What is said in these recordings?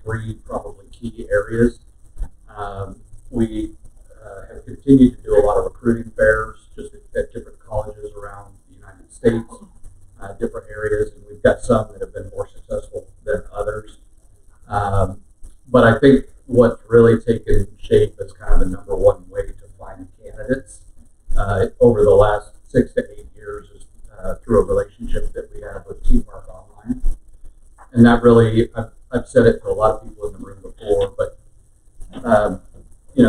three probably key areas. We have continued to do a lot of recruiting fairs just at different colleges around the United States, different areas, and we've got some that have been more successful than others. But I think what's really taken shape as kind of the number one way to find candidates over the last 6 to 8 years is through a relationship that we have with Teamwork Online. And that really, I've said it to a lot of people in the room before, but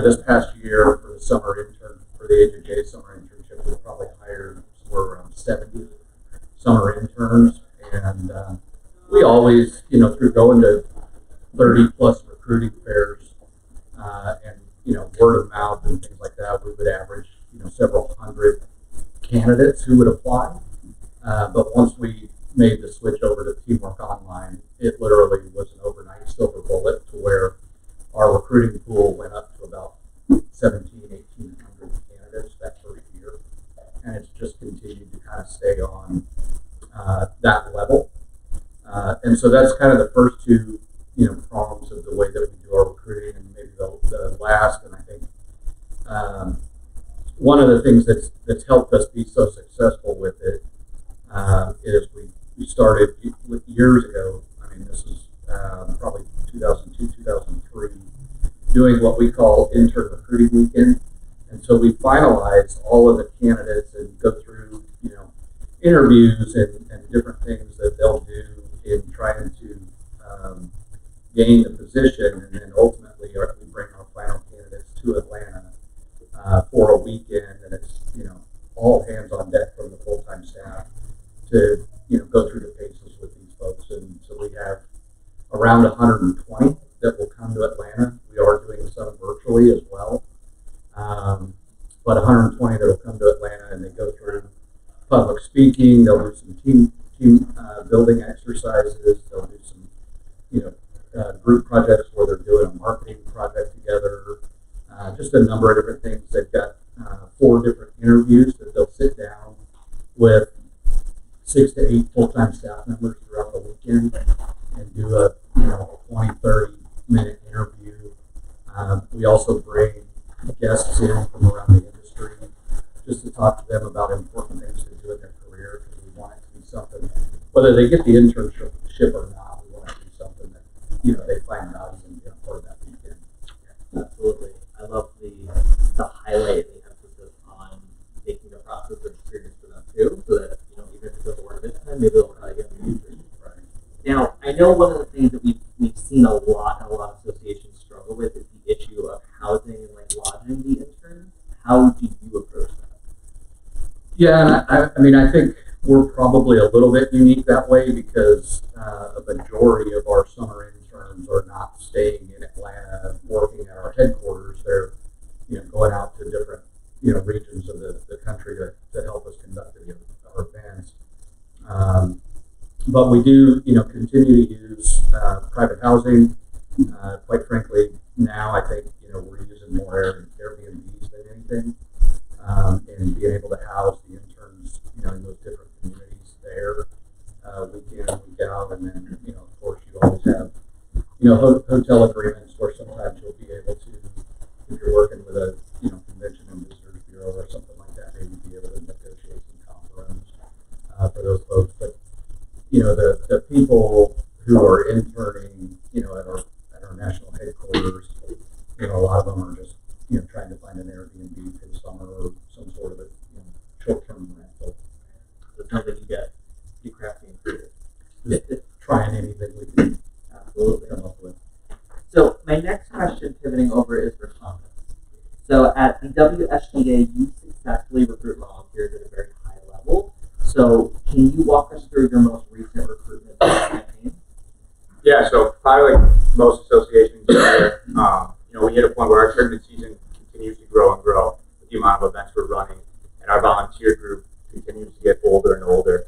this past year for the summer intern, for the AJJ summer internship, we probably hired somewhere around 70 summer interns. And we always, through going to 30 plus recruiting fairs and, word of mouth and things like that, we would average, several hundred candidates who would apply. But once we made the switch over to Teamwork Online, it literally was an overnight silver bullet to where our recruiting pool went up to about 1,800 candidates that first year. And it's just continued to kind of stay on that level. And so that's kind of the first two, prongs of the way that we do our recruiting. And maybe the last, and I think one of the things that's helped us be so successful with it is we started years ago. I mean, this is probably 2002, 2003, doing what we call intern recruiting weekend. And so we finalize all of the candidates and go through, interviews and different things that they'll do in trying to gain the position. And then ultimately we bring our final candidates to Atlanta for a weekend. And it's, all hands on deck from the full-time staff to, go through the paces with these folks. And so we have around 120 that will come to Atlanta. We are doing some virtually as well. But 120 that will come to Atlanta, and they go through public speaking. They'll do some team building exercises. They'll do some, group projects where they're doing a marketing project together. Just a number of different things. They've got 4 different interviews that they'll sit down with 6 to 8 full-time staff members throughout the weekend and do a 20, 30-minute interview. We also bring guests in from around the industry just to talk to them about important things to do in their career, because we want it to be something, whether they get the internship or not, we want it to be something that they find value in being a part of that weekend. Absolutely. I love the highlight, the emphasis on making the process of experience for them too, so that even if it doesn't work this time, maybe they'll try again in the future. Right. Now, I know one of the things that we've seen a lot of associations struggle with is the issue of housing and lodging the interns. How do you approach that? Yeah, I think we're probably a little bit unique that way because a majority of our summer interns are not staying in Atlanta working at our headquarters. They're going out to different regions of the country to help us conduct our events. But we do continue to use private housing. Quite frankly, now I think we're using more Airbnbs than anything, and being able to house the interns in those different communities there week in, week out. And then of course you always have hotel agreements where sometimes you'll be able to, if you're working with a convention and visitors bureau or something like that, maybe be able to negotiate some comp rooms for those folks. But the people who are interning at our national headquarters, a lot of them are just trying to find an Airbnb for the summer or some sort of a short-term rental. So it sounds like you get crafty and creative. Just trying anything we can Absolutely. come up with. So my next question, pivoting over, is for Thomas. So at the WSGA, you successfully recruit volunteers at a very high level. So can you walk us through your most recent recruitment campaign? Yeah, so probably like most associations here, we hit a point where our tournament season continues to grow and grow with the amount of events we're running, and our volunteer group continues to get older and older.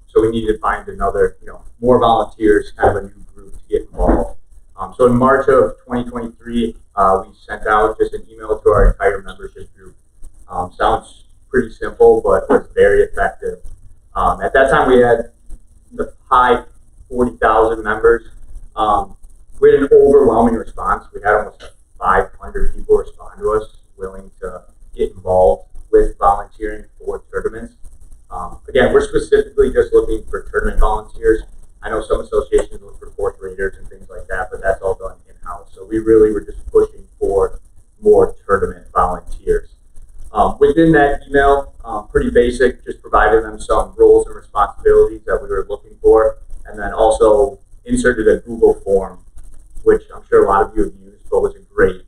So we need to find another, more volunteers, kind of a new group to get involved. So in March of 2023, we sent out just an email to our entire membership group. Sounds pretty simple, but was very effective. At that time, we had the high 40,000 members. we had an overwhelming response. We had almost 500 people respond to us, willing to get involved with volunteering for tournaments. Again, we're specifically just looking for tournament volunteers. I know some associations look for fourth graders and things like that, but that's all done in-house. So we really were just pushing for more tournament volunteers. Within that email, pretty basic, just provided them some roles and responsibilities that we were looking for, and then also inserted a Google form, which I'm sure a lot of you have used, but was a great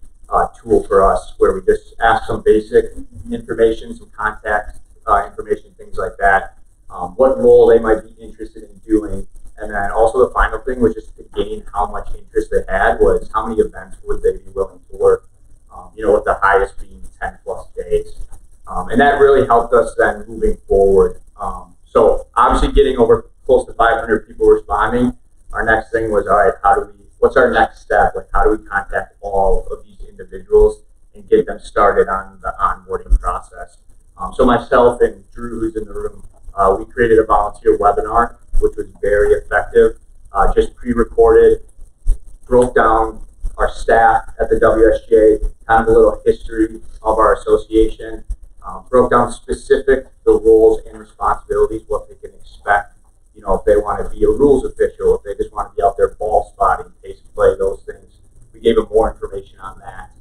tool for us, where we just asked some basic information, some contact information, things like that, what role they might be interested in doing, and then also the final thing was just to gain how much interest they had, was how many events would they be willing to work, with the highest being 10 plus days. And that really helped us then moving forward. So obviously getting over close to 500 people responding, our next thing was, all right, what's our next step? Like, how do we contact all of these individuals and get them started on the onboarding process? So myself and Drew, who's in the room, we created a volunteer webinar, which was very effective, just pre-recorded, broke down our staff at the WSGA, kind of a little history of our association, broke down the roles and responsibilities, what they can expect, if they want to be a rules official, if they just want to be out there ball spotting, pace play, those things. We gave them more information on that.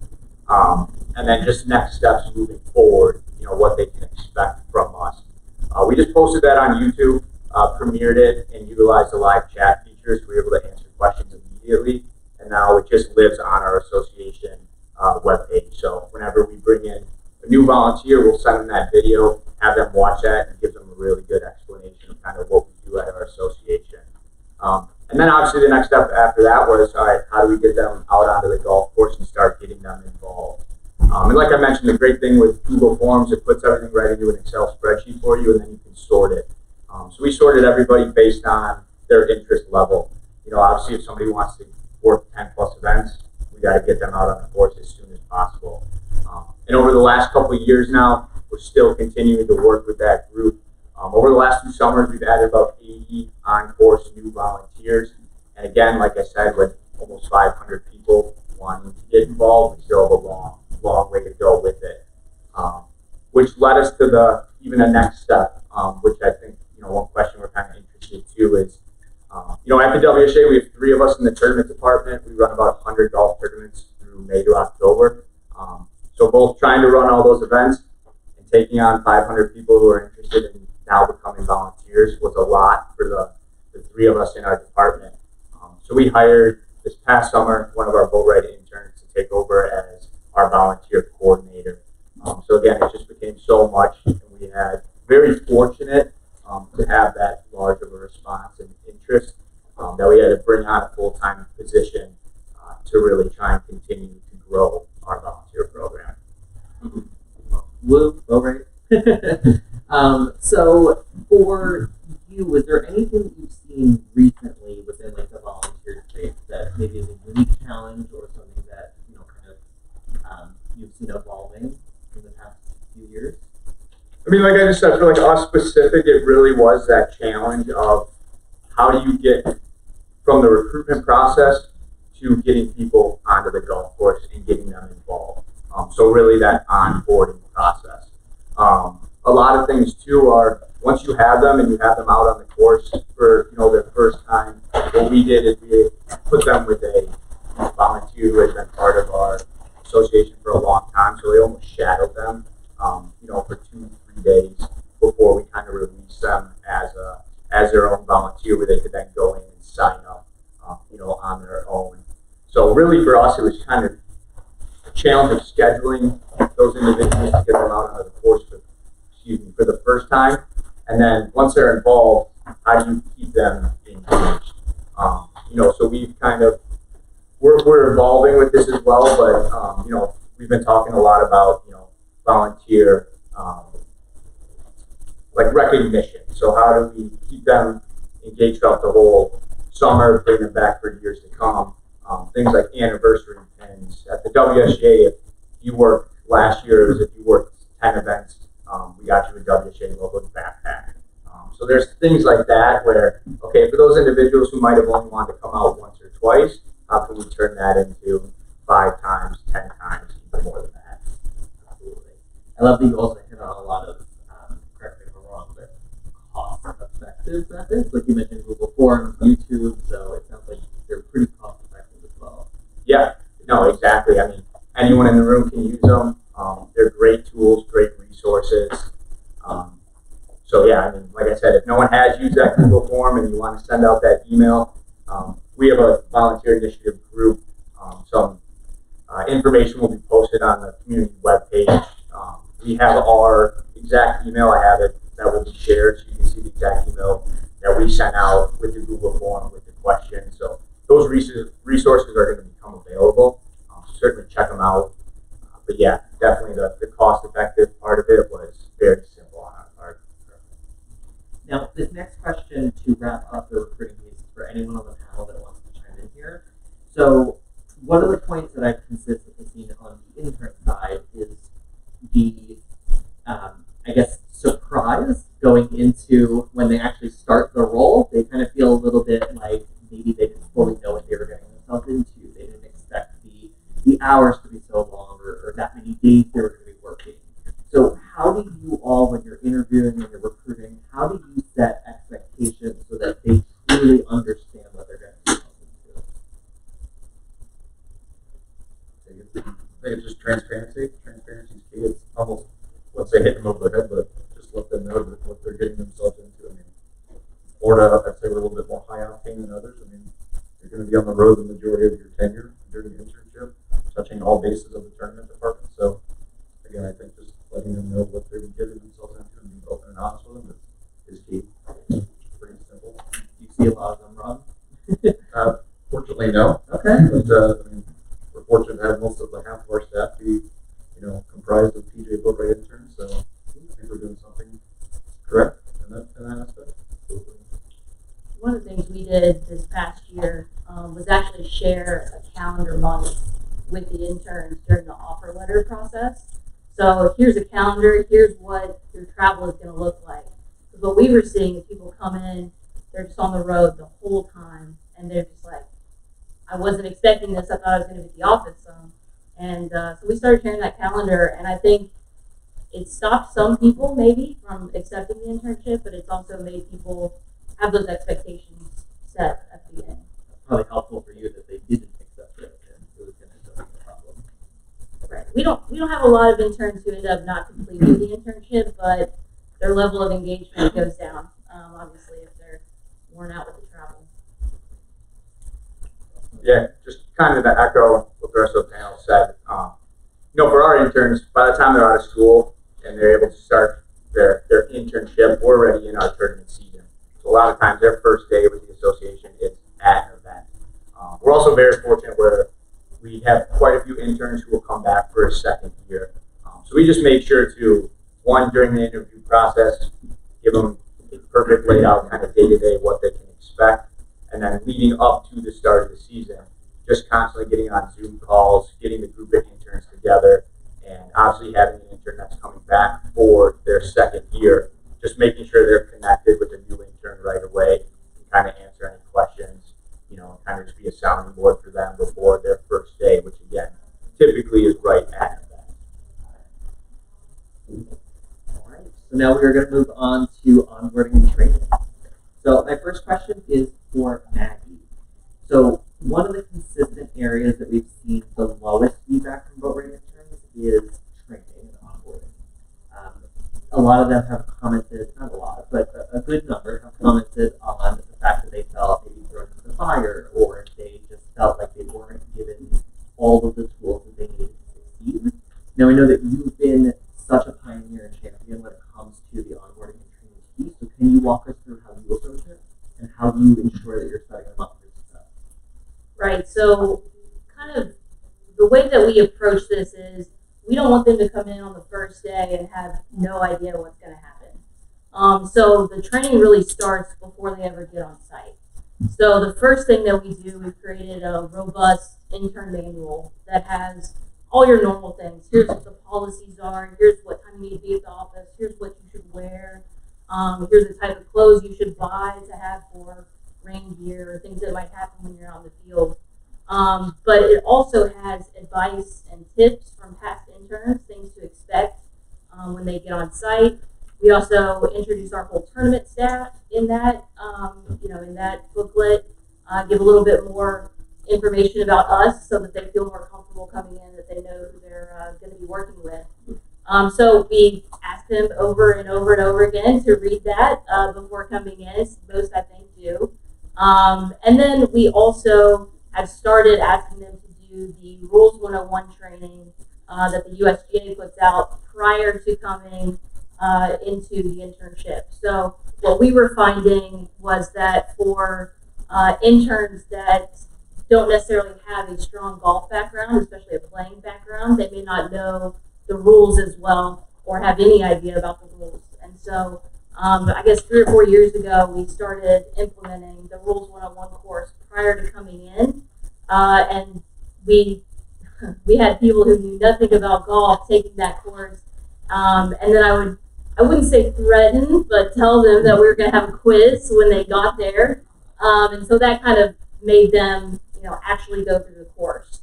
And then just next steps moving forward, what they can expect from us. We just posted that on YouTube, premiered it, and utilized the live chat features. We were able to answer questions immediately, and now it just lives on our association webpage. So whenever we bring in a new volunteer, we'll send them that video, have them watch that, and give them a really good explanation of kind of what we do at our association. And then obviously the next step after that was, all right, how do we get them out onto the golf course and start getting them involved? And like I mentioned, the great thing with Google Forms, it puts everything right into an Excel spreadsheet for you, and then you can sort it. So we sorted everybody based on their interest level. Obviously if somebody wants to work 10 plus events, we got to get them out on the course as soon as possible. And over the last couple of years now, we're still continuing to work with that group. Over the last 2 summers, we've added about 80 on-course new volunteers. And again, like I said, with almost 500 people wanting to get involved, we still have a long way to go with it. Which led us to even the next step, which I think, one question we're kind of interested to is, at the WSA, we have 3 of us in the tournament department. We run about 100 golf tournaments through May to October. So both trying to run all those events and taking on 500 people who are interested in now becoming volunteers was a lot for the 3 of us in our department. So we hired this past summer one of our Bull Ride interns to take over as our volunteer coordinator. So again, it just became so much, and we had very fortunate to have that large of a response and interest that we had to bring on a full-time position to really try and continue to grow our volunteer program. Woo, all right. So for you, was there anything that you've seen recently within the volunteer space that maybe is a unique challenge or something that you've seen evolving in the past few years? I mean, like I just said, for us specific, it really was that challenge of how do you get from the recruitment process to getting people onto the golf course and getting them involved. So really that onboarding process. A lot of things too are, once you have them and you have them out on the course for their first time, what we did is we put them with a volunteer who had been part of our association for a long time, so we almost shadowed them, for 2-3 days before we kind of released them as their own volunteer, where they could then go in and sign up, on their own. So really for us, it was kind of a challenge of scheduling those individuals to get them out on the course for the first time, and then once they're involved, how do you keep them engaged? So we've kind of we're evolving with this as well, but we've been talking a lot about volunteer recognition. So how do we keep them engaged throughout the whole summer, bring them back for years to come? Things like anniversary pins at the WSGA. If you worked last year, if you worked 10 events, we got you a WSGA logo backpack. So there's things like that where, okay, for those individuals who might have only wanted to come out once or twice, how can we turn that into 5 times, 10 times, even more than that? Absolutely. I love that you also hit on a lot of, correct me if I'm wrong, but cost-effective methods. Like you mentioned Google Forms, YouTube, so it sounds like they're pretty cost-effective as well. Yeah, no, exactly. I mean, anyone in the room can use them. They're great tools, great resources. So yeah, I mean, like I said, if no one has used that Google form and you want to send out that email, we have a volunteer initiative group. Some information will be posted on the community webpage. We have our exact email. I have it that will be shared, so you can see the exact email that we sent out with the Google form with the questions. So those resources are going to become available. Certainly check them out. But yeah, definitely the cost-effective part of it was very simple on our part. Now, this next question to wrap up the recruiting piece for anyone on the panel that wants to chime in here. So, one of the points that I've consistently seen on the intern side is the, I guess, surprise going into when they actually start the role. They kind of feel a little bit like maybe they didn't fully know what they were getting themselves into. They didn't expect the hours to be so long or that many days they were going to be working. So how do you all, when you're interviewing and you're recruiting, how do you set expectations so that they truly understand what they're getting themselves into? I think it's just transparency. Transparency is key. It's almost, let's say, hit them over the head, but just let them know that what they're getting themselves into. I mean, Florida, I'd say we're a little bit more high octane than others. I mean, you're going to be on the road the majority of your tenure during the internship, touching all bases of the tournament department. So, again, I think just letting them know what they're getting themselves into and being open and honest with them is key. Pretty simple. Do you see a lot of them wrong? Fortunately, no. Okay. But I mean, we're fortunate to have most of half of our staff be, comprised of PJ Boatwright interns. So I think we're doing something correct in that aspect. One of the things we did this past year was actually share a calendar month with the interns during the offer letter process. So here's a calendar, here's what your travel is going to look like. Because what we were seeing is people come in, they're just on the road the whole time, and they're just like, I wasn't expecting this, I thought I was going to be at the office some. And so we started sharing that calendar, and I think it stopped some people maybe from accepting the internship, but it's also made people have those expectations set at the end. Probably helpful for you that they didn't accept it and it was going to be a problem. Right. We don't have a lot of interns who end up not completing the internship, but their level of engagement goes down, obviously, if they're worn out with the travel. Yeah, just kind of to echo what the rest of the panel said. For our interns, by the time they're out of school and they're able to start their internship, we're already in our tournament season. So a lot of times their first day with the association is at an event. We're also very fortunate where we have quite a few interns who will come back for a second year. So we just make sure to, one, during the interview process, give them a perfect laid out kind of day-to-day what they can expect. And then leading up to the start of the season, just constantly getting on Zoom calls, getting the group of interns together, and obviously having an intern that's coming back for their second year, just making sure they're connected with the new intern right away and kind of answer any questions, kind of just be a sounding board for them before their first day, which again, typically is right at an event. All right. So now we are going to move on to onboarding and training. So my first question is for Maggie. So one of the consistent areas that we've seen the lowest feedback from boat rating interns is training and onboarding. A lot of them have commented, not a lot, but a good number have commented on the fact that they felt maybe thrown into the fire, or they just felt like they weren't given all of the tools that they needed to succeed. Now I know that you've been such a pioneer and champion when it comes to the onboarding and training piece, so can you walk us through how you approach it and how you ensure that you're setting them up for success? Right. So kind of the way that we approach this is we don't want them to come in on the first day and have no idea what's going to happen. So the training really starts before they ever get on site. So the first thing that we do, we've created a robust intern manual that has all your normal things. Here's what the policies are. Here's what time you need to be at the office. Here's what you should wear. Here's the type of clothes you should buy to have for rain gear or things that might happen when you're out in the field. But it also has advice and tips from past interns, things to expect when they get on site. We also introduce our whole tournament staff in that, in that booklet, give a little bit more information about us so that they feel more comfortable coming in, that they know who they're going to be working with. So we ask them over and over and over again to read that before coming in, as most I think do. And then we also have started asking them to do the Rules 101 training that the USGA puts out prior to coming into the internship. So what we were finding was that for interns that don't necessarily have a strong golf background, especially a playing background, they may not know the rules as well or have any idea about the rules. And so I guess 3 or 4 years ago, we started implementing the Rules 101 course prior to coming in. And we had people who knew nothing about golf taking that course. And then I wouldn't say threaten, but tell them that we were going to have a quiz when they got there. And so that kind of made them, actually go through the course.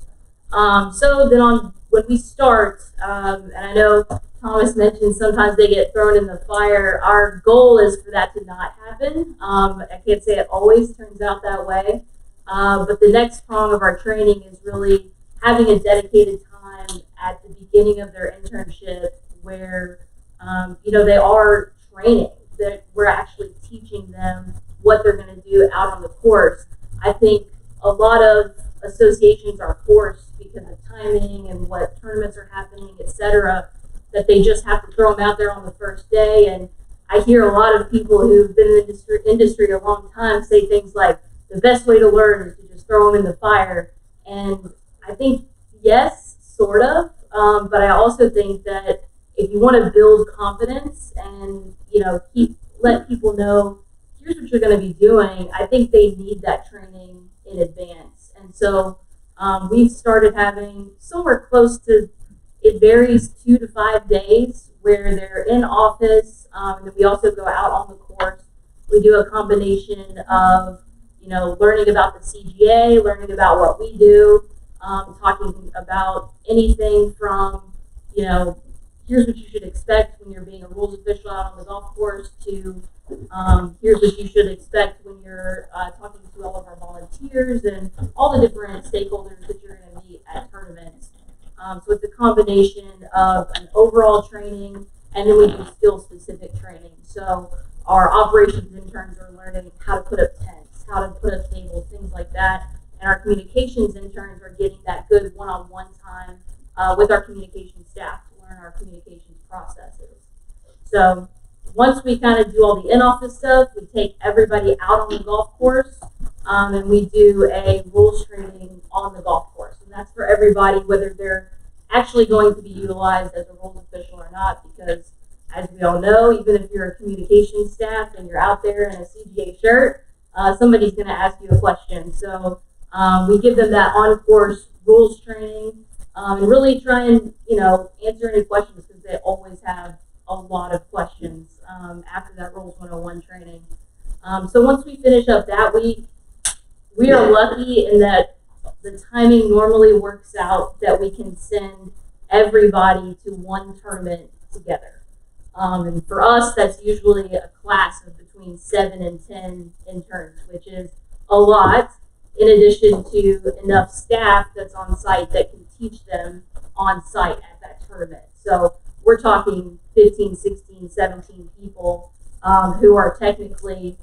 So then when we start, and I know Thomas mentioned sometimes they get thrown in the fire, our goal is for that to not happen. I can't say it always turns out that way, but the next prong of our training is really having a dedicated time at the beginning of their internship where, they are training, that we're actually teaching them what they're going to do out on the course. I think a lot of associations are forced because of timing and what tournaments are happening, etc., that they just have to throw them out there on the first day. And I hear a lot of people who've been in the industry a long time say things like, the best way to learn is to just throw them in the fire. And I think, yes, sort of, but I also think that if you want to build confidence and, let people know, here's what you're going to be doing, I think they need that training in advance. And so we've started having somewhere close to, it varies 2 to 5 days where they're in office, and then we also go out on the course. We do a combination of, learning about the CGA, learning about what we do, talking about anything from, here's what you should expect when you're being a rules official out on the golf course to here's what you should expect when you're talking to all of our volunteers and all the different stakeholders that you're going to meet at tournaments. So it's a combination of an overall training, and then we do skill-specific training. So our operations interns are learning how to put up tents, how to put up tables, things like that. And our communications interns are getting that good one-on-one time with our communications staff to learn our communications processes. So once we kind of do all the in-office stuff, we take everybody out on the golf course, and we do a rules training on the golf course. And that's for everybody, whether they're actually going to be utilized as a rules official or not, because as we all know, even if you're a communications staff and you're out there in a CGA shirt, somebody's going to ask you a question. So we give them that on-course rules training and really try and, answer any questions, because they always have a lot of questions after that Rules 101 training. So once we finish up that week, we are lucky in that the timing normally works out that we can send everybody to one tournament together. And for us, that's usually a class of between 7 and 10 interns, which is a lot, in addition to enough staff that's on site that can teach them on site at that tournament. So we're talking 15, 16, 17 people who are technically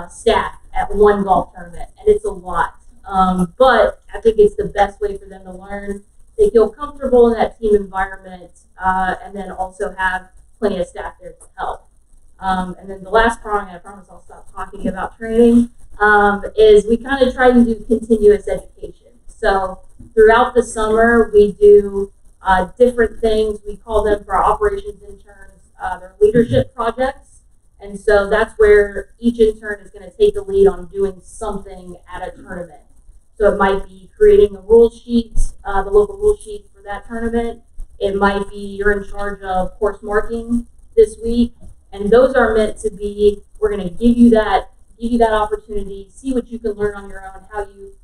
staff at one golf tournament, and it's a lot. But I think it's the best way for them to learn. They feel comfortable in that team environment, and then also have plenty of staff there to help. And then the last prong, and I promise I'll stop talking about training, is we kind of try to do continuous education. So throughout the summer, we do different things. We call them, for our operations interns, their leadership projects. And so that's where each intern is going to take the lead on doing something at a tournament. So it might be creating a rule sheet, the local rule sheet for that tournament. It might be you're in charge of course marking this week. And those are meant to be, we're going to give you that opportunity, see what you can learn on your own, how you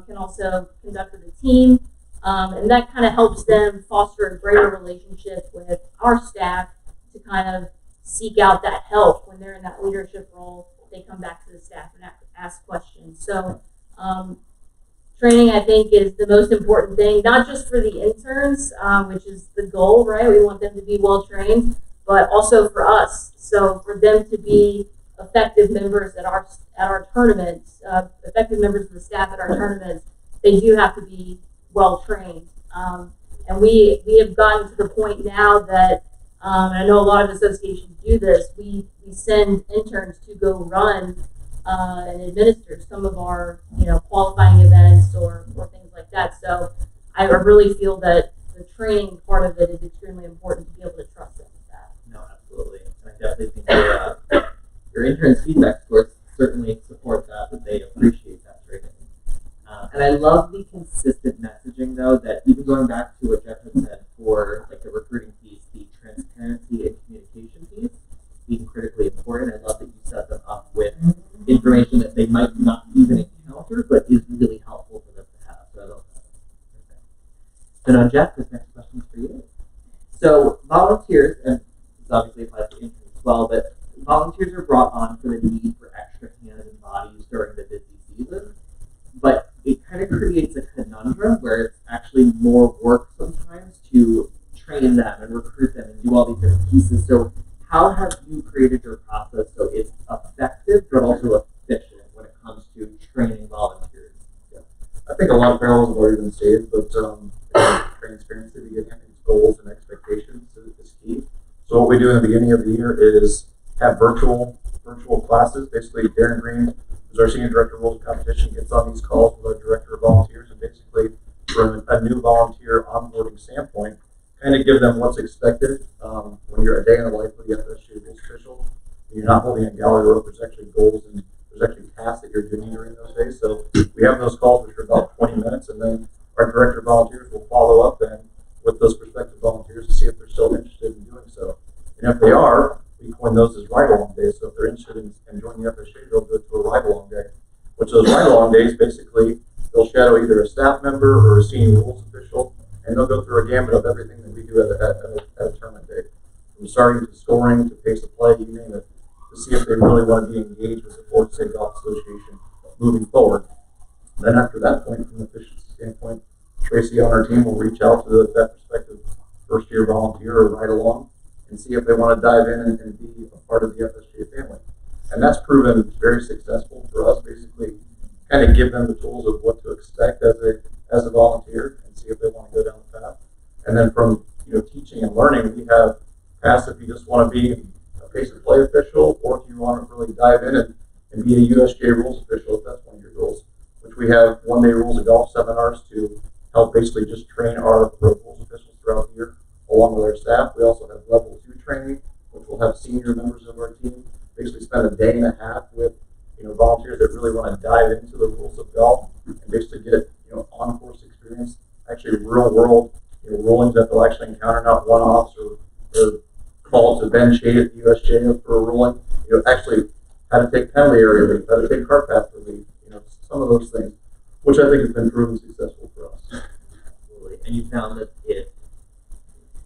can also conduct with the team. And that kind of helps them foster a greater relationship with our staff to kind of seek out that help when they're in that leadership role. They come back to the staff and ask questions. So training, I think, is the most important thing, not just for the interns, which is the goal, right? We want them to be well trained, but also for us. So for them to be effective members at our tournaments, effective members of the staff at our tournaments, they do have to be well trained. And we have gotten to the point now that, and I know a lot of associations do this, we send interns to go run and administer some of our qualifying events or things like that. So I really feel that the training part of it is extremely important to be able to trust them with that. No, absolutely. And I definitely think your interns' feedback scores certainly support that they appreciate that training. And I love the consistent messaging, though, that even going back to what Jeff had said for like the recruiting piece, the transparency and communication piece being critically important. I love that you set them up with information that they might not even encounter, but is really helpful for them to have. So I love that. Okay. So now, Jeff, this next question is for you. So volunteers, and this obviously applies to interns as well, but volunteers are brought on for the need for extra hands and bodies during the busy season. But it kind of creates a conundrum where it's actually more work sometimes to train them and recruit them and do all these different pieces. So how have you created your process so it's effective but also efficient when it comes to training volunteers? Yeah. I think a lot of parallels have already been stated, but transparency at the beginning, I think goals and expectations is key. So what we do in the beginning of the year is have virtual classes. Basically, Darren Green, who's our senior director of rules and competition, gets on these calls with our director of volunteers, and basically, from a new volunteer onboarding standpoint, kind of give them what's expected when you're a day in the life of the FSU rules official. When you're not holding a gallery rope, there's actually goals and there's actually tasks that you're doing during those days. So we have those calls, which are about 20 minutes, and then our director of volunteers will follow up then with those prospective volunteers to see if they're still interested in doing so. And if they are, we coin those as ride-along days. So if they're interested in joining the FSU, they'll go to a ride-along day. Which those ride-along days, basically, they'll shadow either a staff member or a senior rules official, and they'll go through a gamut of everything that we do at a tournament day. From starting to scoring to pace of play, you name it, to see if they really want to be engaged with the Florida State Golf Association moving forward. Then after that point, from an efficiency standpoint, Tracy on our team will reach out to that prospective first-year volunteer or ride-along and see if they want to dive in and be a part of the FSGA family. And that's proven very successful for us, basically kind of give them the tools of what to expect as a volunteer and see if they want to go down the path. And then from teaching and learning, we have paths if you just want to be a pace of play official, or if you want to really dive in and be a USGA rules official, if that's one of your goals, which we have one-day rules of golf seminars to help basically just train our rules officials throughout the year along with our staff. We also have level 2 training, which will have senior members of our team basically spend a day and a half with volunteers that really want to dive into the rules of golf and basically get on-course experience, actually real-world rulings that they'll actually encounter, not one-offs or calls to bench shade at the USJ for a ruling. Actually how to take penalty area relief, how to take cart path relief, some of those things, which I think has been proven successful for us. Absolutely. And you found that it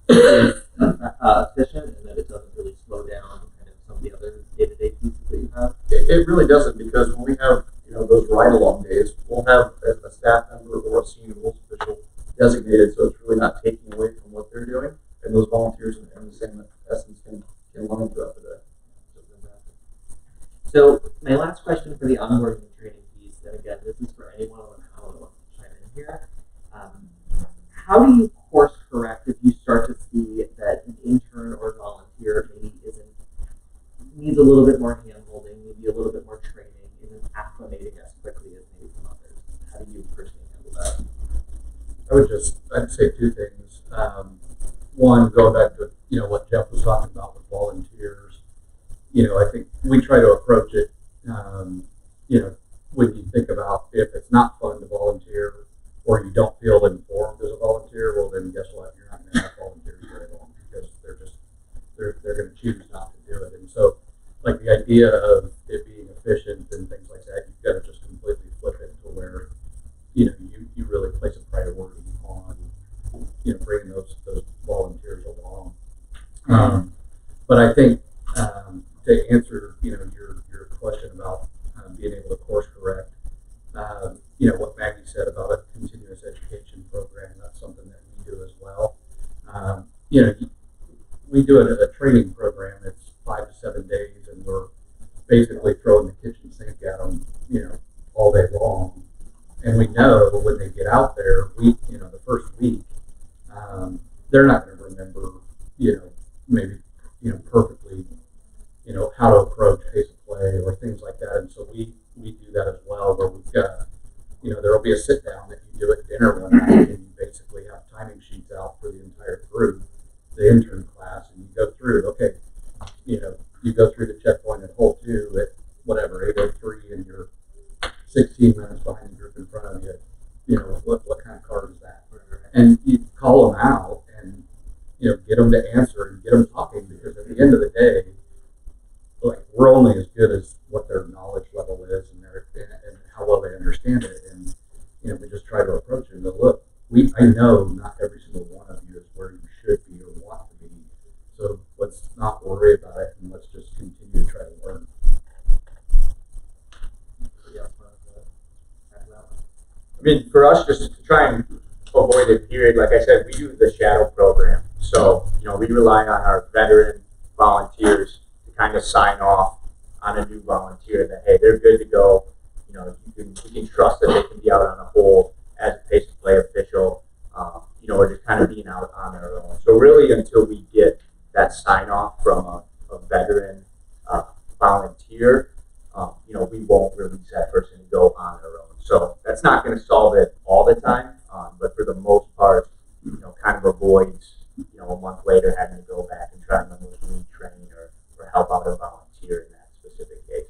is efficient and that it doesn't really slow down kind of some of the other day-to-day pieces that you have? It really doesn't, because when we have those ride-along days, we'll have a staff member or a senior rules official designated, so it's really not taking away from what they're doing, and those volunteers in the same essence can learn throughout the day. So my last question for the onboarding and training piece, and again, this is for anyone on the panel that wants to chime in here. How do you course correct if you start to see that an intern or volunteer maybe needs a little bit more hand-holding, maybe a little bit more training, isn't acclimating as quickly as maybe some others? How do you personally handle that? I'd say two things. One, going back to what Jeff was talking about with volunteers. I think we try to approach it. When you think about if it's not fun to volunteer or you don't feel informed as a volunteer, well then guess what? You're not going to have volunteers very long because they're going to choose not to do it. And so, like the idea of it being efficient and things like that, you've got to just completely flip it to where but I think to answer your question about being able to course correct, what Maggie said about a continuous education program, that's something that we do as well. We do a training program. It's 5 to 7 days, and we're basically throwing the kitchen sink at them, all day long. And we know when they get out there, the first week, they're not going to remember, maybe, perfectly, how to approach pace of play or things like that. And so we do that as well, where we've got, there'll be a sit down that you do at dinner one night, and you basically have timing sheets out for the entire group, the intern class, and you go through, okay, you go through the checkpoint at hole 2 at whatever, 8:03, and you're 16 minutes behind the group in front of you. What kind of card is that? And you call them out and, get them to answer and get them talking, because at the end of the day, like, we're only as good as what their knowledge level is and how well they understand it. And, we just try to approach it and go, look, I know not every single one of you is where you should be or want to be. So let's not worry about it, and let's just continue to try to learn. I mean, for us, just to try and avoid a period, like I said, we do the shadow program. So, we rely on our veteran volunteers to kind of sign off on a new volunteer that, hey, they're good to go. You can trust that they can be out on a hole as a pace of play official, or just kind of being out on their own. So really, until we get that sign off from a veteran volunteer, we won't release that person to go on their own. So that's not going to solve it all the time, but for the most part, kind of avoids, a month later having to go back and try and retrain or help out a volunteer in that specific case.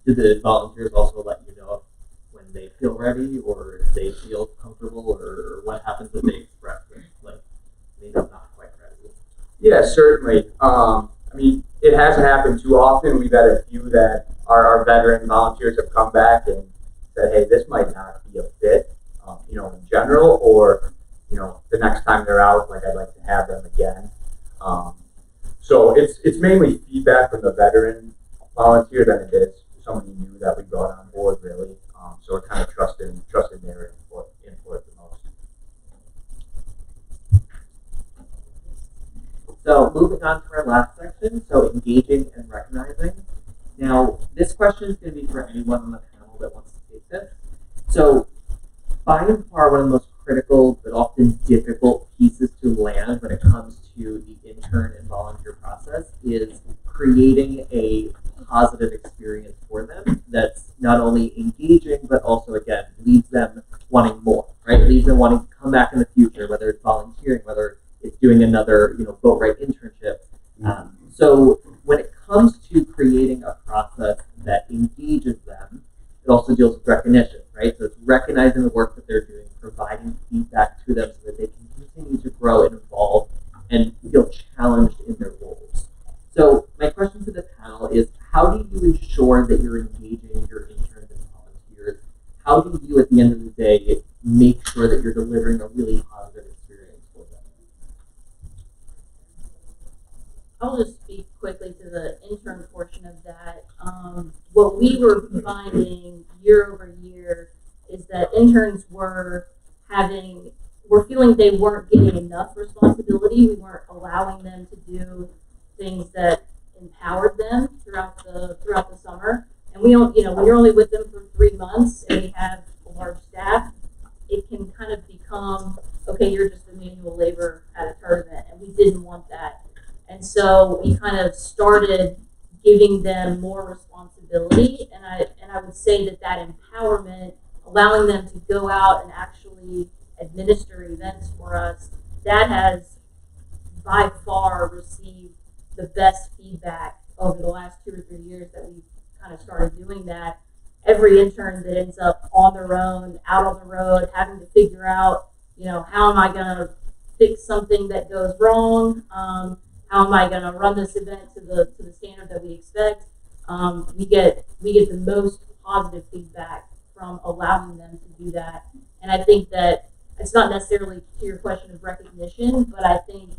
Do the volunteers also let you know when they feel ready, or if they feel comfortable, or what happens if they express like maybe not quite ready? Yeah, certainly. I mean, it hasn't happened too often. We've had a few that our veteran volunteers have come back and said, hey, this might not be a fit, in general, or, the next time they're out, like, I'd like to have them again. So it's mainly feedback from the veteran volunteer than it is somebody new that we brought on board, really. So we're kind of trusting their input the most. So moving on to our last section, so engaging and recognizing. Now, this question is going to be for anyone on the panel that wants to take this. So by and far, one of the most critical but often difficult pieces to land when it comes to the intern and volunteer process is creating a positive experience for them that's not only engaging, but also, again, leaves them wanting more, right? Leaves them wanting to come back in the future, whether it's volunteering, whether it's doing another, boat right internship. So when it comes to creating a process that engages them, it also deals with recognition, right? So it's recognizing the work that they're doing, providing feedback to them so that they can continue to grow and evolve and feel challenged in their roles. So my question to the panel is, how do you ensure that you're engaging your interns and volunteers? How do you, at the end of the day, make sure that you're delivering a really positive experience for them? I'll just speak quickly to the intern portion of that. What we were finding year over year is that interns were feeling they weren't getting enough responsibility. We weren't allowing them to do things that empowered them throughout the summer. And we don't, when you're only with them for 3 months and we have a large staff, it can kind of become, okay, you're just a manual labor at a tournament, and we didn't want that. And so we kind of started giving them more responsibility, and I would say that empowerment, allowing them to go out and actually administer events for us, that has by far received the best feedback over the last 2 or 3 years that we've kind of started doing that. Every intern that ends up on their own, out on the road, having to figure out, how am I going to fix something that goes wrong? How am I going to run this event to the standard that we expect? We get the most positive feedback from allowing them to do that. And I think that it's not necessarily to your question of recognition, but I think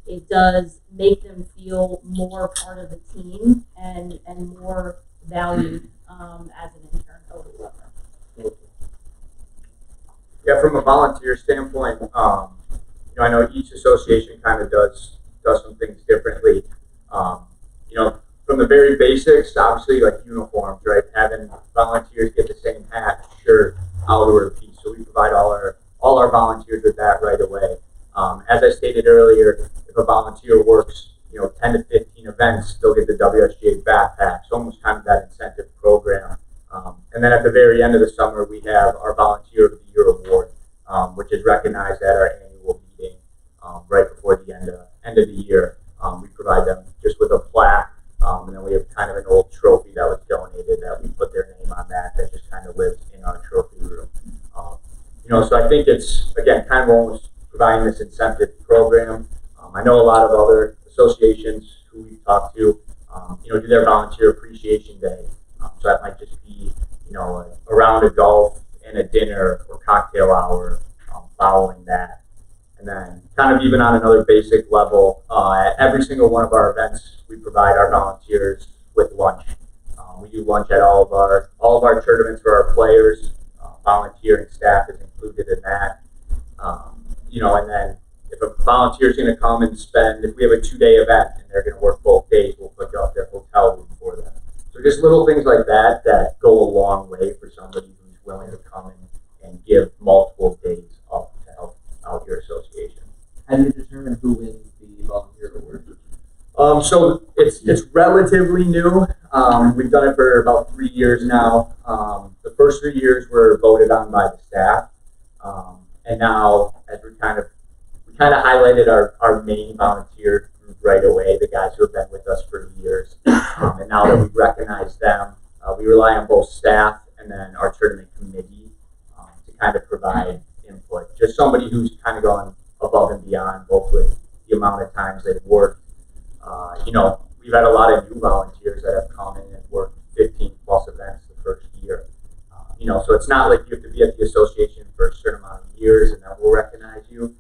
it does make them feel feel more part of the team and more valued as an intern over the summer. Yeah, from a volunteer standpoint, I know each association kind of does some things differently. From the very basics, obviously like uniforms, right? Having volunteers get the same hat, shirt, outerwear piece. So we provide all our volunteers with that right away. As I stated earlier, if a volunteer works, 10 to 15 events, they'll get the WSGA backpack. So almost kind of that incentive program. And then at the very end of the summer, we have our Volunteer of the Year award, which is recognized at our annual meeting right before the end of the year. We provide them just with a plaque, and then we have kind of an old trophy that was donated that we put their name on that just kind of lives in our trophy room. So I think it's, again, kind of almost providing this incentive program. I know a lot of other associations who we've talked to, do their volunteer appreciation day. So that might just be, a round of golf and a dinner or cocktail hour following that. And then kind of even on another basic level, at every single one of our events, we provide our volunteers with lunch. We do lunch at all of our tournaments for our players. Volunteering staff is included in that. And then if a volunteer is going to come and if we have a 2-day event and they're going to work both days, we'll put up their hotel room for them. So just little things like that go a long way for somebody who's willing to come in and give multiple days up to help out your association. How do you determine who wins the volunteer award? So it's relatively new. We've done it for about 3 years now. The first 3 years were voted on by the staff, and now as we kind of highlighted our main volunteer group right away, the guys who have been with us for years, and now that we've recognized them, we rely on both staff and then our tournament committee to kind of provide input. Just somebody who's kind of gone above and beyond, both with the amount of times they've worked. We've had a lot of new volunteers that have come in and worked 15 plus events the first year. So it's not like you have to be at the association for a certain amount of years and then we'll recognize you.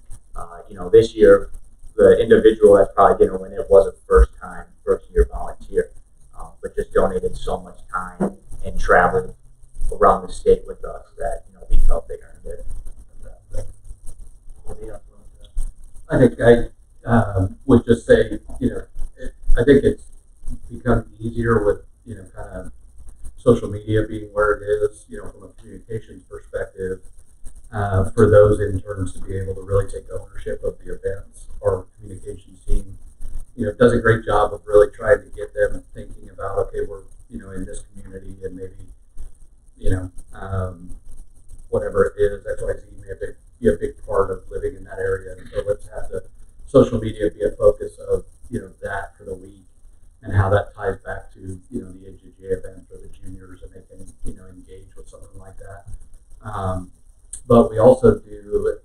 This year, the individual that's probably going to win it was a first year volunteer, but just donated so much time and traveled around the state with us that, we felt they earned it. I think I would just say, I think it's become easier with, kind of social media being where it is, from a communications perspective, for those interns to be able to really take ownership of the events. Our communications team, does a great job of really trying to get them thinking about, okay, we're, in this community and maybe, whatever it is, XYZ may be a big part of living in that area. And so let's have the social media be a focus of, that for the week and how that ties back to, the AGGA event or the juniors and they can, engage with something like that. But we also do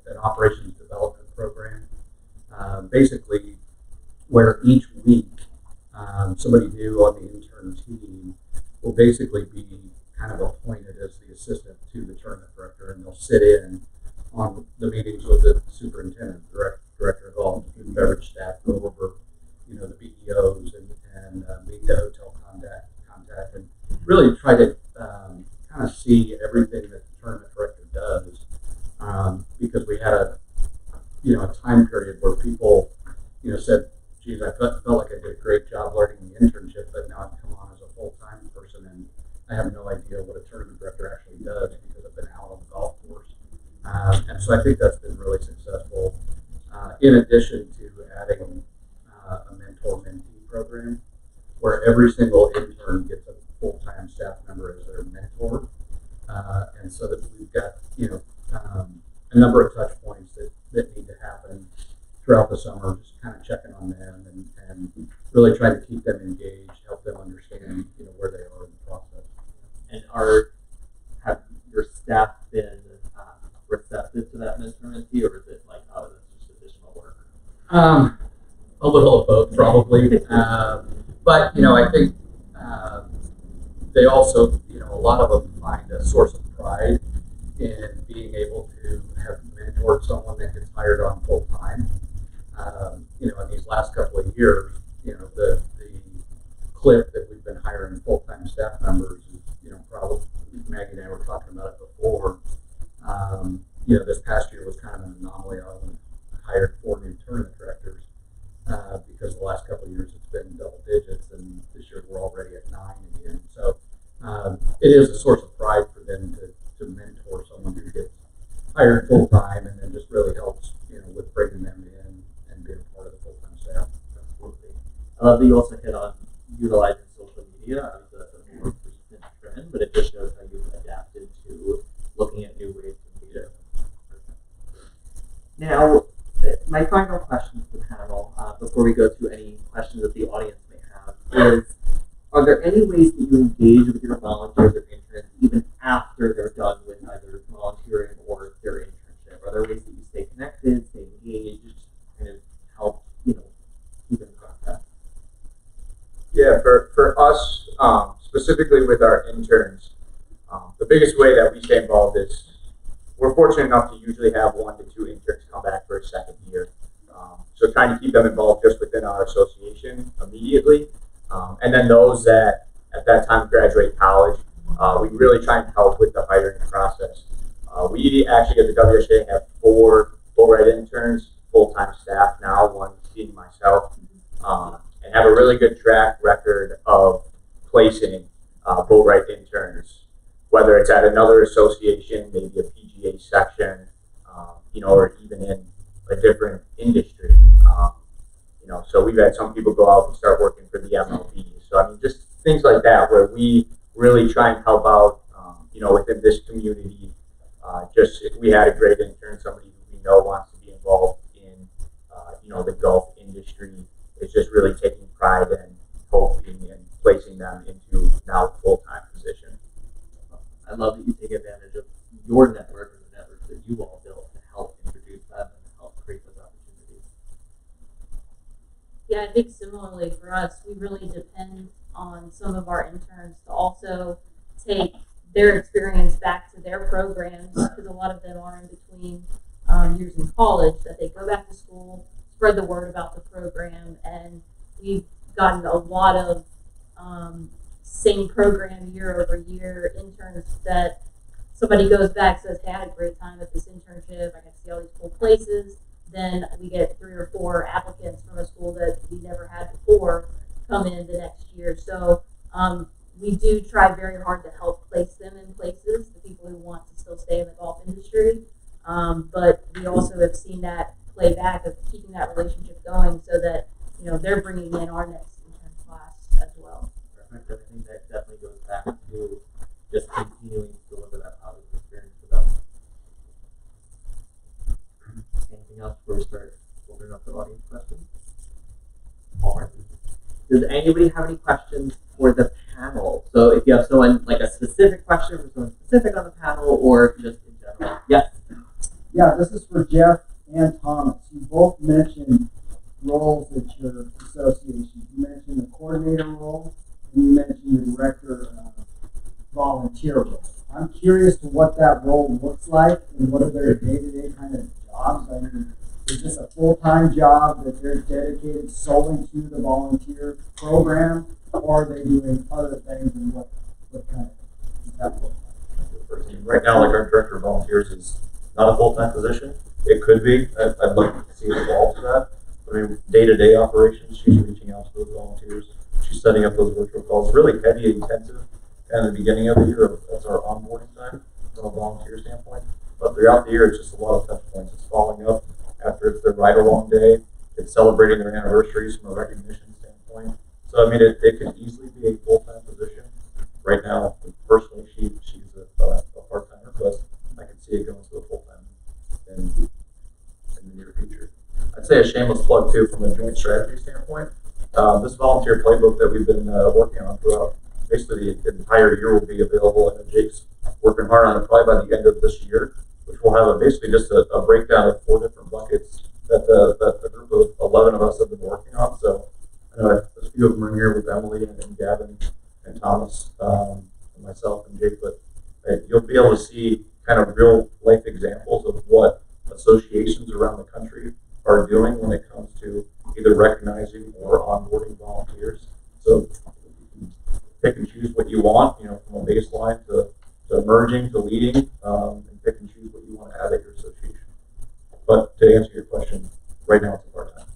an operations development program, basically where each week somebody new on the intern team will basically be kind of appointed as the assistant to the tournament director, and they'll sit in on the meetings with the superintendent, director of all food and beverage staff, go over, the BEOs and meet the hotel contact, and really try to kind of see everything that the tournament director does, because we had a time period where people, said, geez, I felt like I did a great job learning the internship, but now I've come on as a full-time person and I have no idea what a tournament director actually does because I've been out on the golf course. And so I think that's been really successful, in addition to adding a mentor-mentee program where every single intern gets a full-time staff member as their mentor. And so that we've got, a number of touch points that need to happen throughout the summer, just kind of checking on them and really trying to keep them engaged, help them understand, where they are in the process. And have your staff been receptive to that mentor-mentee, or is it like, oh, that's just additional work? A little of both, probably. But, I think they also, a lot of them find a source of pride in being able to have mentored someone that gets hired on full time. in these last couple of years, the clip that we've been hiring full-time staff members is, probably Maggie and I were talking about it before. This past year was kind of an anomaly. I only hired 4 new tournament directors because the last couple of years it's been double digits, and this year we're already at 9 again. So it is a source of pride for them to mentor someone who gets hired full-time and then just really helps, with bringing them in and being a part of the full-time staff. Absolutely. I love that you also hit on utilizing social media. Obviously, that's a more recent trend, but it just shows how you've adapted to looking at new ways to meet it. Now, my final question to the panel, before we go to any questions that the audience may have, is: are there any ways that you engage with your volunteers or interns even after they're done with either volunteering or their internship? Are there ways that you stay connected, stay engaged, kind of help, keep in contact? Yeah, for us, specifically with our interns, the biggest way that we stay involved is we're fortunate enough to usually have 1 to 2 interns come back for a second year. So trying to keep them involved just within our association immediately. And then those that at that time graduate college, we really try and help with the hiring process. We actually at the WSA have 4 full-ride interns, full-time staff now, 1 being myself, and have a really good track record of placing full-ride interns, whether it's at another association, maybe a PGA section, or even in a different industry. So we've had some people go out and start working for the MLB. So I mean, just things like that where we really try and help out, within this community. Just if we had a great intern, somebody who we know wants to be involved in, the golf industry, it's just really taking pride in hoping and placing them into now a full-time position. I love that you take advantage of your network and the network that you all built to help introduce them and help create those opportunities. Yeah, I think similarly for us, we really depend on some of our interns to also take their experience back to their programs, because a lot of them are in between years in college, that they go back to school, spread the word about the program, and we've gotten a lot of same program year over year interns that somebody goes back, says, hey, I had a great time at this internship, I got to see all these cool places. Then we get 3 or 4 applicants from a school that we never had before come in the next year. So we do try very hard to help place them in places, the people who want to still stay in the golf industry. But we also have seen that play back of keeping that relationship going so that, they're bringing in our next intern class as well. Perfect. I think that definitely goes back to just continuing to deliver that positive experience for them. Anything else before we start opening up the audience questions? All right. Does anybody have any questions for the panel? So if you have someone, like a specific question for someone specific on the panel, or just in general. Yes? Yeah, this is for Jeff and Thomas. You both mentioned roles at your association. You mentioned the coordinator role, and you mentioned the director volunteer role. I'm curious to what that role looks like and what are their day-to-day kind of jobs. I mean, is this a full-time job that they're dedicated solely to the volunteer program, or are they doing other things, and what kind of does that look like? Right now, like our director of volunteers is not a full-time position. It could be. I'd like to see it evolve to that. I mean, day-to-day operations, she's reaching out to those volunteers. She's setting up those virtual calls. Really heavy, intensive at the beginning of the year. That's our onboarding time from a volunteer standpoint. But throughout the year, it's just a lot of touch points. It's following up after it's their ride-along day. It's celebrating their anniversaries from a recognition standpoint. So, I mean, it could easily be a full-time position. Right now, personally, she's a part-timer, but I can see it going to a full-time in the near future. I'd say a shameless plug, too, from a joint strategy standpoint. This volunteer playbook that we've been working on throughout basically the entire year will be available. And Jake's working hard on it probably by the end of this year, which will have basically just a breakdown of 4 different buckets that the group of 11 of us have been working on. So a few of them are here with Emily and Gavin and Thomas and myself and Jake, but you'll be able to see kind of real life examples of what associations around the country are doing when it comes to either recognizing or onboarding volunteers. So pick and choose what you want, from a baseline to emerging to leading, and pick and choose what you want to add at your association. But to answer your question, right now it's a part-time.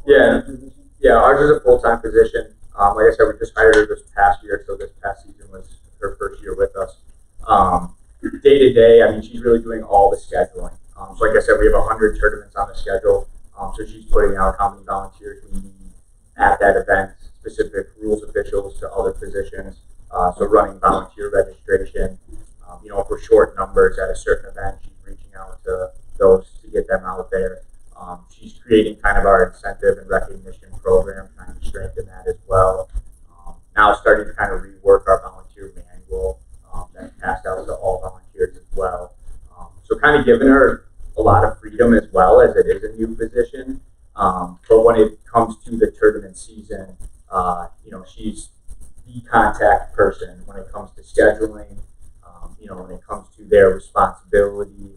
Yeah, ours is a full-time position. Like I said, we just hired her this past year, so this past season was her first year with us. Day to day, I mean, she's really doing all the scheduling. So like I said, we have 100 tournaments on the schedule. So she's putting out how many volunteers we need at that event, specific rules officials to other positions. So running volunteer registration. If we're short numbers at a certain event, she's reaching out to those to get them out there. She's creating kind of our incentive and recognition program, trying to strengthen that as well. Now starting to kind of rework our volunteer manual that's passed out to all volunteers as well. So kind of giving her a lot of freedom as well, as it is a new position. But when it comes to the tournament season, she's the contact person when it comes to scheduling, when it comes to their responsibility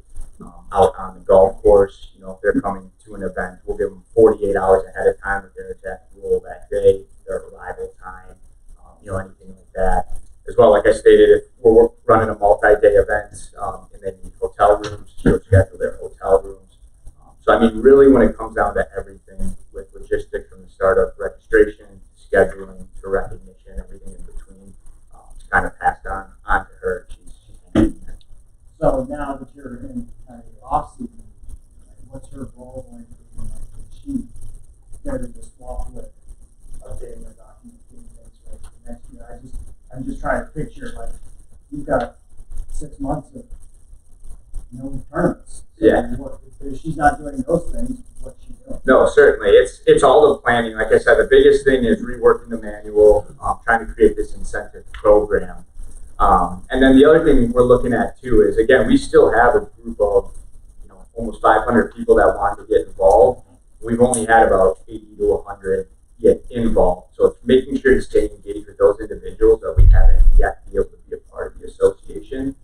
out on the golf course. If they're coming to an event, we'll give them 48 hours ahead of time of their exact rule that day, their arrival time, anything like that. As well, like I stated, if we're running a multi-day event and they need hotel rooms, she'll schedule their hotel rooms. So, I mean, really when it comes down to everything with logistics from the start of registration, scheduling, to recognition, everything in between, kind of passed on to her. She's handling that. So now that you're in kind of your off season, what's her role going to be? Is she going to just walk with updating her documents, doing things right for the next year? I'm just trying to picture, like, you've got 6 months of no tournaments. So Yeah. If she's not doing those things, what's she doing? No, certainly. It's all the planning. Like I said, the biggest thing is reworking the manual, trying to create this incentive program. And then the other thing we're looking at too is, again, we still have a group of almost 500 people that want to get involved. We've only had about 80 to 100 get involved. So it's making sure to stay engaged with those individuals that we haven't yet be able to be a part of the association.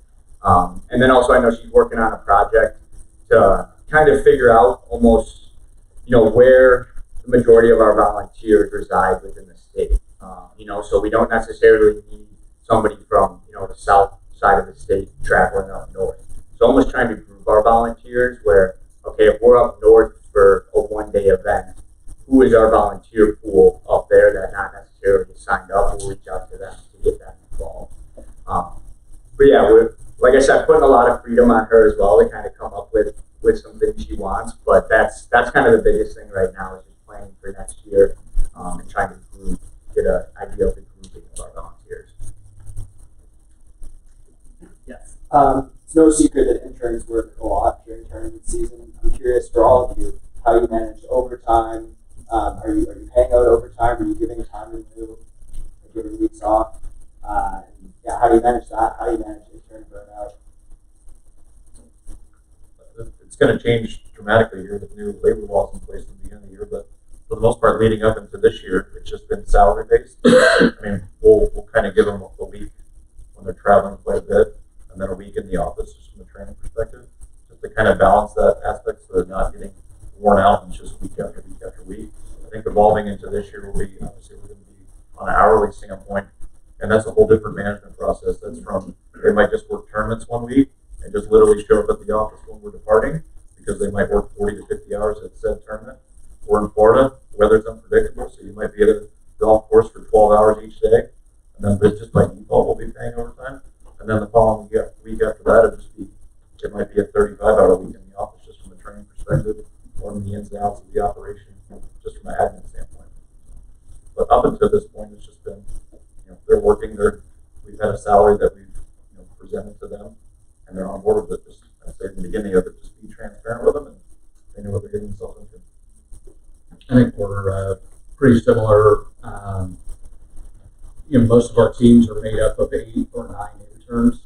And then also I know she's working on a project to kind of figure out almost, where the majority of our volunteers reside within the state. So we don't necessarily need somebody from, the south side of the state traveling up north. So almost trying to group our volunteers where, okay, if we're up north for a one-day event, who is our volunteer pool up there that not necessarily signed up? We'll reach out to them to get them involved. But yeah, we're, like I said, putting a lot of freedom on her as well to kind of come up with some things she wants. But that's kind of the biggest thing right now, is just planning for next year and trying to get an idea of the grouping of our volunteers. Yes. It's no secret that interns work a lot during tournament season. I'm curious for all of you how you manage overtime. Are you paying out overtime? Are you giving time in lieu? Or giving weeks off? How do you manage that? How do you manage intern burnout? It's going to change dramatically here with new labor laws in place at the beginning of the year, but for the most part, leading up into this year, it's just been salary based. I mean, we'll kind of give them a week when they're traveling quite a bit, and then a week in the office, just from a training perspective, just to kind of balance that aspect so they're not getting worn out and just week after week after week. I think evolving into this year will be, obviously, we're going to be on an hourly standpoint, and that's a whole different management process. That's from, they might just work tournaments one week and just literally show up at the office when we're departing, because they might work 40 to 50 hours at said tournament. We're in Florida, the weather's unpredictable, so you might be at a golf course for 12 hours each day, and then just by default we'll be paying overtime. And then the following week after that, it might be a 35-hour week in the office, just from a training perspective, learning the ins and outs of the operation, just from an admin standpoint. But up until this point, it's just been, they're working. We've had a salary that we've presented to them, and they're on board with it. Just, I say in the beginning of it, just be transparent with them, and they know what they're getting themselves into. I think we're pretty similar. Most of our teams are made up of 8 or 9 interns.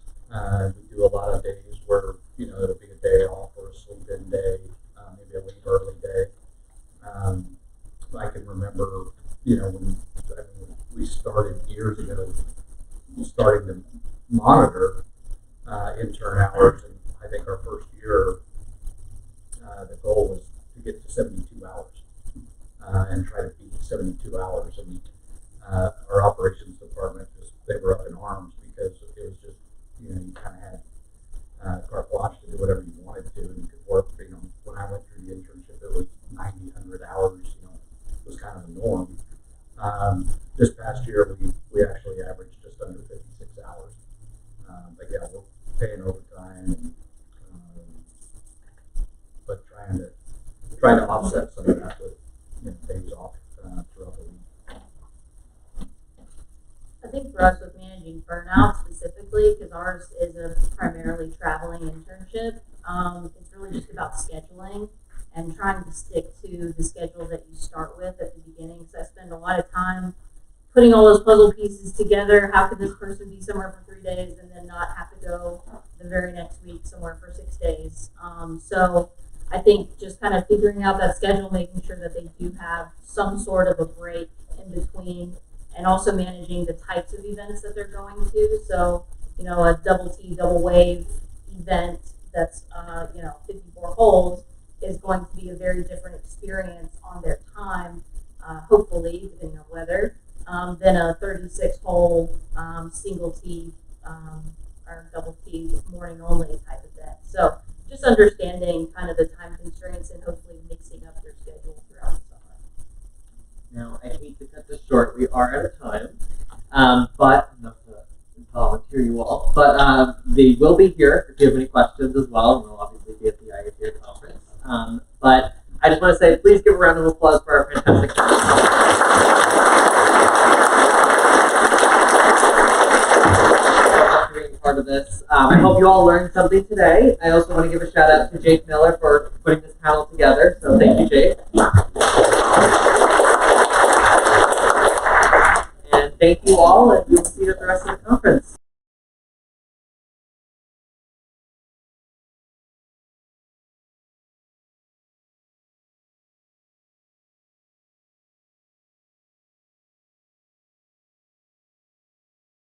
We do a lot of days where, it'll be a day off or a sleep-in day, maybe a leave early day. I can remember, when we started years ago, starting to monitor intern hours, and I think our first year the goal was to get to 72 hours and try to beat 72 hours. And our operations department, they were up in arms because it was just, you kind of had carte blanche to do whatever you wanted to, and you could work. When I went through the internship, it was 90, 100 hours. It was kind of the norm. This past year, we actually averaged just under 56 hours. But yeah, we're paying overtime, and, but trying to offset some of that with days off throughout the week. I think for us with managing burnout specifically, because ours is a primarily traveling internship, it's really just about scheduling and trying to stick to the schedule that you start with at the beginning. So I spend a lot of time putting all those puzzle pieces together. How could this person be somewhere for 3 days and then not have to go the very next week somewhere for 6 days? So I think just kind of figuring out that schedule, making sure that they do have some sort of a break in between, and also managing the types of events that they're going to. So, a double T, double wave event that's, 54 holes is going to be a very different experience on their time, hopefully, depending on weather, than a 36-hole single T or double T morning only type event. So just understanding kind of the time constraints and hopefully mixing up their schedule throughout the summer. Now, I hate to cut this short. We are out of time, but enough to volunteer you all. But they will be here if you have any questions as well, and they'll obviously be at the IATA conference. But I just want to say, please give a round of applause for our fantastic part of this. I hope you all learned something today. I also want to give a shout out to Jake Miller for putting this panel together. So thank you, Jake. And thank you all, and we'll see you at the rest of the conference.